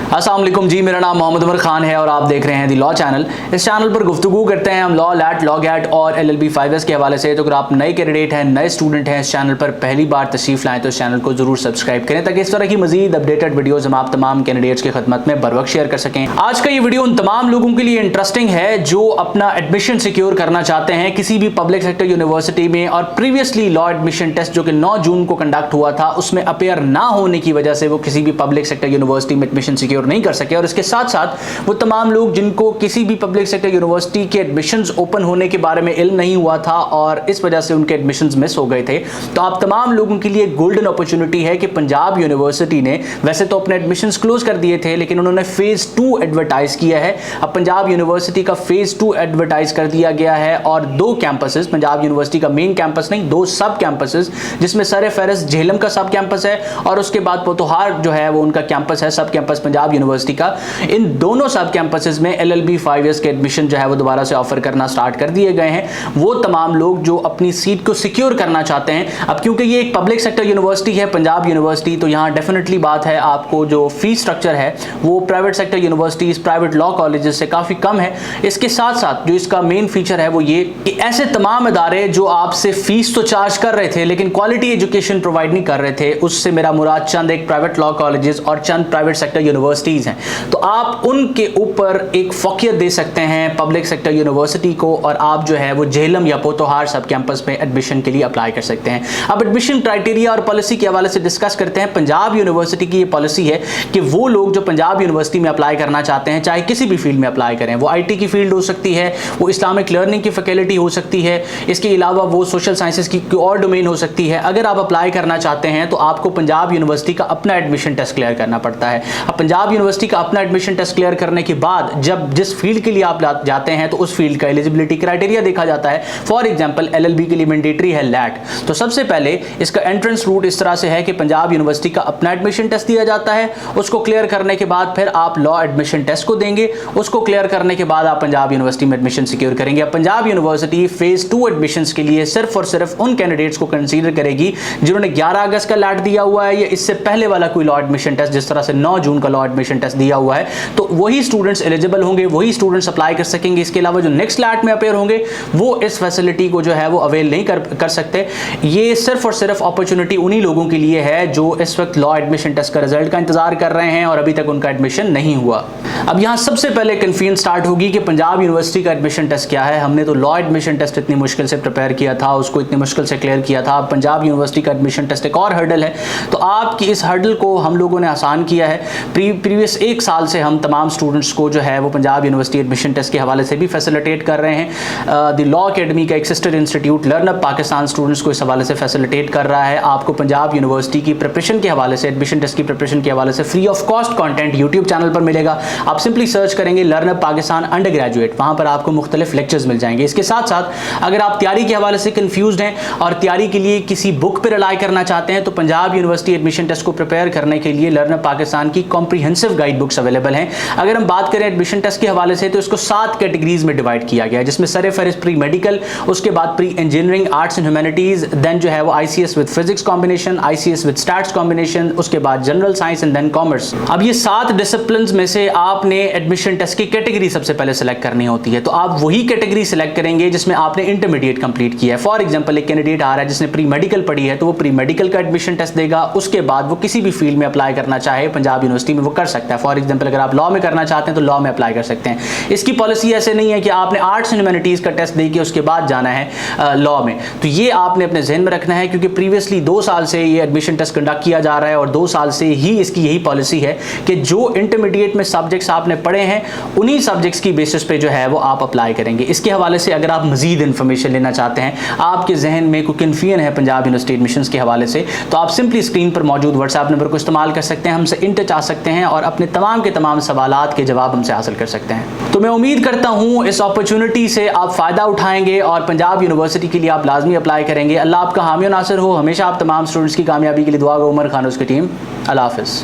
अस्सलाम वालेकुम जी, मेरा नाम मोहम्मद उमर खान है और आप देख रहे हैं दी लॉ चैनल। इस चैनल पर गुफ्तगू करते हैं हम लॉ, लैट, लॉ गैट और LLB 5S के हवाले से। तो अगर आप नए कैंडिडेट हैं, नए स्टूडेंट हैं, इस चैनल पर पहली बार तशरीफ लाएं तो इस चैनल को जरूर सब्सक्राइब करें ताकि इस तरह की मजीद अपडेटेड वीडियोस हम आप तमाम कैंडिडेट्स की खिदमत में बर वक्त शेयर कर सकें। आज का ये वीडियो उन तमाम लोगों के लिए इंटरेस्टिंग है जो अपना एडमिशन सिक्योर करना चाहते हैं किसी भी पब्लिक सेक्टर यूनिवर्सिटी में और प्रीवियसली लॉ एडमिशन टेस्ट जो कि 9 जून को कंडक्ट हुआ था उसमें अपेयर ना होने की वजह से वो किसी भी पब्लिक सेक्टर यूनिवर्सिटी में एडमिशन सिक्योर नहीं कर सके। और इसके साथ साथ वो तमाम लोग जिनको किसी भी पब्लिक सेक्टर यूनिवर्सिटी के एडमिशंस ओपन होने के बारे में इल्म नहीं हुआ था और इस वजह से उनके एडमिशंस मिस हो गए थे, तो आप तमाम लोगों के लिए गोल्डन अपॉर्चुनिटी है कि पंजाब यूनिवर्सिटी ने वैसे तो अपने एडमिशंस क्लोज कर दिए थे लेकिन उन्होंने फेज 2 एडवर्टाइज किया है। अब पंजाब यूनिवर्सिटी का फेज 2 एडवर्टाइज कर दिया गया है और 2 कैंपसेस, पंजाब यूनिवर्सिटी का मेन कैंपस नहीं, 2 सब कैंपसेस जिसमें सर फहरिस्त झेलम का सब कैंपस है और उसके बाद पोतोहार जो है वो उनका कैंपस है, सब कैंपस पंजाब यूनिवर्सिटी का। इन दोनों सब कैंपसेस में LLB 5S के एडमिशन जो है वो दोबारा से ऑफर करना स्टार्ट कर दिए गए हैं। वो तमाम लोग जो अपनी सीट को सिक्योर करना चाहते हैं, अब क्योंकि ये एक पब्लिक सेक्टर यूनिवर्सिटी है पंजाब यूनिवर्सिटी, तो यहाँ डेफिनेटली बात है आपको जो फीस स्ट्रक्चर है वो private sector universities, private law colleges से काफ़ी कम है। इसके साथ साथ जो इसका मेन फीचर है वो ये कि ऐसे तमाम इदारे जो आपसे फीस तो चार्ज कर रहे थे लेकिन क्वालिटी एजुकेशन प्रोवाइड नहीं कर रहे थे, उससे मेरा मुराद चंद एक प्राइवेट लॉ कॉलेजेस और चंद प्राइवेट सेक्टर यूनिवर्सिटीज़ हैं, तो आप उनके ऊपर एक फ़ौक़ियत दे सकते हैं पब्लिक सेक्टर यूनिवर्सिटी को और आप जो है वो झेलम या पोतोहार सब कैंपस में एडमिशन के लिए अप्लाई कर सकते हैं। अब एडमिशन क्राइटेरिया और पॉलिसी के हवाले से डिस्कस करते हैं। पंजाब यूनिवर्सिटी की ये पॉलिसी है कि वो लोग जो पंजाब यूनिवर्सिटी में अप्लाई करना चाहते हैं, चाहे किसी भी फील्ड में अप्लाई करें, वो IT की फील्ड हो सकती है, वो इस्लामिक लर्निंग की फैकल्टी हो सकती है, इसके अलावा वो सोशल साइंसेस की और डोमेन हो सकती है। अगर आप अप्लाई करना चाहते हैं तो आपको पंजाब यूनिवर्सिटी का अपना एडमिशन टेस्ट क्लियर करना पड़ता है। अब पंजाब यूनिवर्सिटी का अपना एडमिशन टेस्ट क्लियर करने के बाद जब जिस फील्ड के लिए आप जाते हैं तो उस फील्ड का एलिजिबिलिटी क्राइटेरिया देखा जाता है। फॉर एग्जांपल LLB के लिए मैंडेटरी है लैट, तो सबसे पहले इसका एंट्रेंस रूट इस तरह से है कि पंजाब यूनिवर्सिटी का अपना एडमिशन टेस्ट दिया जाता है, उसको क्लियर करने के बाद फिर आप लॉ एडमिशन टेस्ट को देंगे, उसको क्लियर करने के बाद आप पंजाब यूनिवर्सिटी में एडमिशन सिक्योर करेंगे। अब पंजाब यूनिवर्सिटी फेज 2 एडमिशंस के लिए सिर्फ और सिर्फ उन कैंडिडेट्स को कंसीडर करेगी जिन्होंने 11 अगस्त का लैट दिया हुआ है या इससे पहले वाला कोई लॉ एडमिशन टेस्ट, जिस तरह से 9 जून का लॉ एडमिशन टेस्ट दिया हुआ है, तो वही स्टूडेंट्स एलिजिबल होंगे, वही स्टूडेंट्स अप्लाई कर सकेंगे। इसके अलावा जो नेक्स्ट लैट में अपेयर होंगे वो इस फैसिलिटी को जो है वो अवेल नहीं कर सकते। ये सिर्फ और सिर्फ अपॉर्चुनिटी उन्हीं लोगों के लिए है जो इस वक्त लॉ एडमिशन टेस्ट का रिजल्ट का इंतजार कर रहे हैं और अभी तक उनका एडमिशन नहीं हुआ। अब यहाँ सबसे पहले कंफ्यूजन स्टार्ट होगी कि पंजाब यूनिवर्सिटी का एडमिशन टेस्ट क्या है। हमने तो लॉ एडमिशन टेस्ट इतनी मुश्किल से प्रिपेयर किया था, उसको इतनी मुश्किल से क्लियर किया था। अब पंजाब यूनिवर्सिटी का एडमिशन टेस्ट एक और हर्डल है, तो आपकी इस हर्डल को हम लोगों ने आसान किया है। प्रीवियस 1 साल से हम तमाम स्टूडेंट्स को जो है वो पंजाब यूनिवर्सिटी एडमिशन टेस्ट के हवाले से भी फैसिलिटेट कर रहे हैं। द लॉ अकेडमी का एक सिस्टर इंस्टीट्यूट लर्नअप पाकिस्तान स्टूडेंट्स को इस हवाले से फैसिलिटेट कर रहा है। आपको पंजाब यूनिवर्सिटी की प्रिपरेशन के हवाले से, एडमिशन टेस्ट की प्रिपरेशन के हवाले से free of cost content YouTube channel पर मिलेगा। आप सिंपली सर्च करेंगे लर्नअप पाकिस्तान अंडर ग्रेजुएट, वहां पर आपको मुख्तलिफ लेक्चर्स मिल जाएंगे। इसके साथ साथ अगर आप तैयारी के हवाले से कंफ्यूज्ड हैं और तैयारी के लिए किसी बुक पर रिलाई करना चाहते हैं तो पंजाब यूनिवर्सिटी एडमिशन टेस्ट को प्रिपेयर करने के लिए लर्नअप पाकिस्तान की कॉम्प्रिहेंसिव गाइड बुक्स अवेलेबल हैं। अगर हम बात करें एडमिशन टेस्ट के हवाले से तो इसको 7 कैटेगरीज में डिवाइड किया गया है, जिसमें सर फहरिस्त प्री मेडिकल, उसके बाद pre engineering, arts and humanities, then जो है वो ICS with physics combination, ICS with stats combination, उसके बाद general science and then commerce. अब ये 7 डिसिप्लिन्स में से आपने एडमिशन टेस्ट की कैटेगरी सबसे पहले सेलेक्ट करनी होती है, तो आप वही कैटेगरी सेलेक्ट करेंगे जिसमें आपने इंटरमीडिएट कंप्लीट किया है। फॉर एग्जांपल एक कैंडिडेट आ रहा है जिसने प्री मेडिकल पढ़ी है तो वो प्री मेडिकल का एडमिशन टेस्ट देगा, उसके बाद वो किसी भी फील्ड में अप्लाई करना चाहे पंजाब यूनिवर्सिटी में वो कर सकता है। फॉर एग्जांपल अगर आप लॉ में करना चाहते हैं तो लॉ में अप्लाई कर सकते हैं। इसकी पॉलिसी ऐसे नहीं है कि आपने आर्ट्स एंड ह्यूमैनिटीज का टेस्ट देके उसके बाद जाना है लॉ में, तो ये आपने अपने जहन में रखना है क्योंकि प्रीवियसली 2 साल से ये एडमिशन टेस्ट कंडक्ट किया जा रहा है और 2 साल से ही इसकी यही पॉलिसी है कि जो इंटरमीडिएट में सब्जेक्ट्स आपने पढ़े हैं उन्हीं सब्जेक्ट्स की बेसिस पे जो है वो आप अप्लाई करेंगे। इसके हवाले से अगर आप मजीद इन्फॉर्मेशन लेना चाहते हैं, आपके जहन में कोई कन्फ्यूजन है पंजाब यूनिवर्सिटी एडमिशंस के हवाले से, तो आप सिंपली स्क्रीन पर मौजूद व्हाट्सएप नंबर को इस्तेमाल कर सकते हैं, हमसे इन टच आ सकते हैं और अपने तमाम के तमाम सवालात के जवाब हमसे हासिल कर सकते हैं। तो मैं उम्मीद करता हूँ इस अपॉर्चुनिटी से आप फ़ायदा उठाएंगे और पंजाब यूनिवर्सिटी के लिए आप लाजमी अप्लाई करेंगे। अल्लाह आपका हामी नासिर हो। हमेशा आप तमाम स्टूडेंट्स की कामयाबी के लिए दुआ गो। उमर खान उसकी टीम। अल्लाह हाफ़िज़।